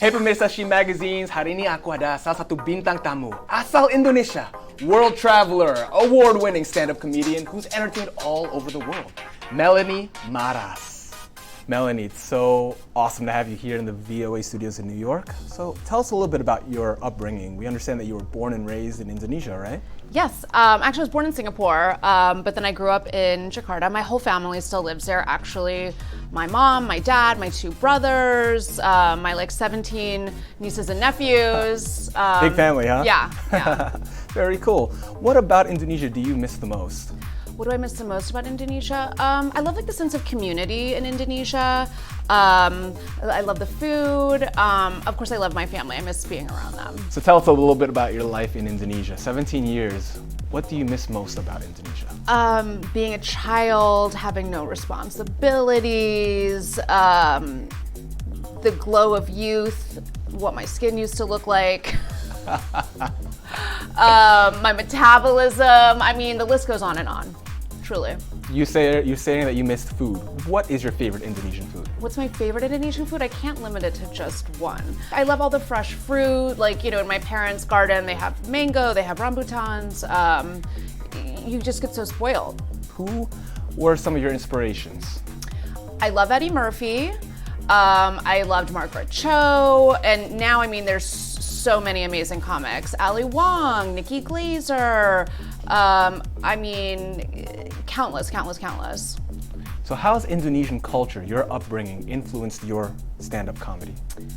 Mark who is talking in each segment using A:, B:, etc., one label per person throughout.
A: Hey pemirsa She Magazines, hari ini aku ada salah satu bintang tamu asal Indonesia, world traveler, award-winning stand-up comedian who's entertained all over the world, Melanie Maras. Melanie, it's so awesome to have you here in the VOA studios in New York. So tell us a little bit about your upbringing. We understand that you were born and raised in Indonesia, right?
B: Yes, actually I was born in Singapore, but then I grew up in Jakarta. My whole family still lives there, actually. My mom, my dad, my two brothers, my 17 nieces and nephews.
A: Big family, huh?
B: Yeah.
A: Very cool. What about Indonesia do you miss the most?
B: What do I miss the most about Indonesia? I love the sense of community in Indonesia. I love the food. Of course, I love my family. I miss being around them.
A: So tell us a little bit about your life in Indonesia. 17 years. What do you miss most about Indonesia?
B: Being a child, having no responsibilities, the glow of youth, what my skin used to look like. My metabolism, I mean, the list goes on and on, truly.
A: You're saying that you missed food. What is your favorite Indonesian food?
B: What's my favorite Indonesian food? I can't limit it to just one. I love all the fresh fruit, like, in my parents' garden, they have mango, they have rambutans. You just get so spoiled.
A: Who were some of your inspirations?
B: I love Eddie Murphy. I loved Margaret Cho, and now, there's so many amazing comics. Ali Wong, Nikki Glazer, countless.
A: So how has Indonesian culture, your upbringing, influenced your stand-up comedy?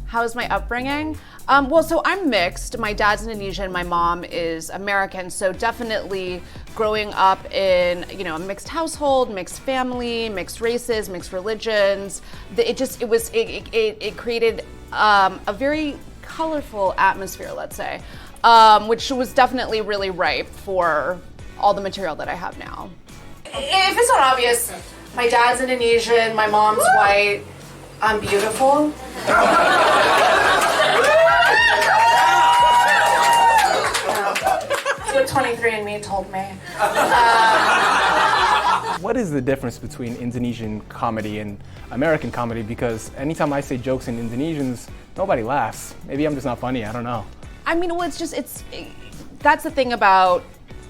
B: How's my upbringing? So I'm mixed. My dad's Indonesian, my mom is American, so definitely growing up in a mixed household, mixed family, mixed races, mixed religions. It created a very colorful atmosphere, let's say, which was definitely really ripe for all the material that I have now.
C: If it's not obvious, my dad's Indonesian, my mom's white, I'm beautiful. That's what 23andMe told me.
A: What is the difference between Indonesian comedy and American comedy? Because anytime I say jokes in Indonesians, nobody laughs. Maybe I'm just not funny, I don't know.
B: That's the thing about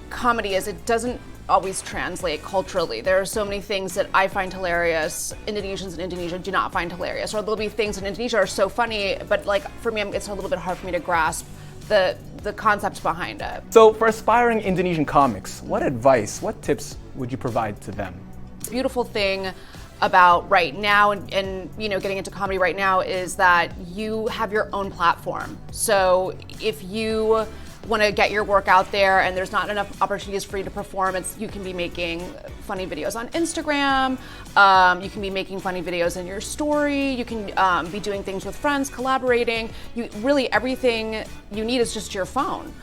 B: comedy, is it doesn't always translate culturally. There are so many things that I find hilarious, Indonesians in Indonesia do not find hilarious. Or there'll be things in Indonesia are so funny, but for me, it's a little bit hard for me to grasp the concept behind it.
A: So for aspiring Indonesian comics, what advice, what tips would you provide to them?
B: The beautiful thing about right now and getting into comedy right now is that you have your own platform. So if you want to get your work out there and there's not enough opportunities for you to perform, you can be making funny videos on Instagram, you can be making funny videos in your story, you can be doing things with friends, collaborating. Really everything you need is just your phone.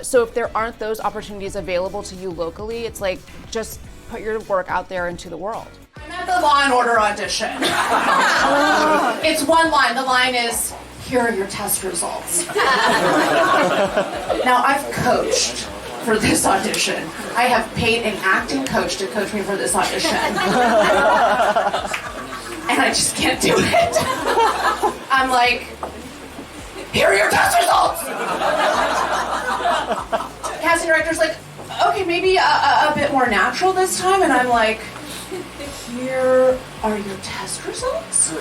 B: So if there aren't those opportunities available to you locally, it's like, just put your work out there into the world.
C: I'm at the Law & Order audition. It's one line. The line is, "Here are your test results." Now, I've coached for this audition. I have paid an acting coach to coach me for this audition. And I just can't do it. I'm like, "Here are your test results." Casting director's like, "Okay, maybe a bit more natural this time." And I'm like, "Here are your test results?"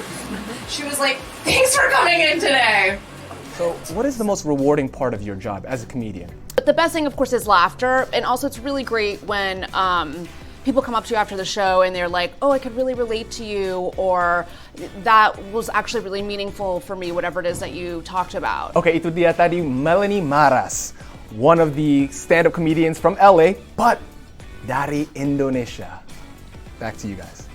C: She was like, "Thanks for coming in today."
A: So what is the most rewarding part of your job as a comedian?
B: But the best thing, of course, is laughter. And also it's really great when people come up to you after the show and they're like, "Oh, I could really relate to you," or "That was actually really meaningful for me," whatever it is that you talked about.
A: Okay, itu dia tadi Melanie Maras, one of the stand-up comedians from LA, but dari Indonesia. Back to you guys.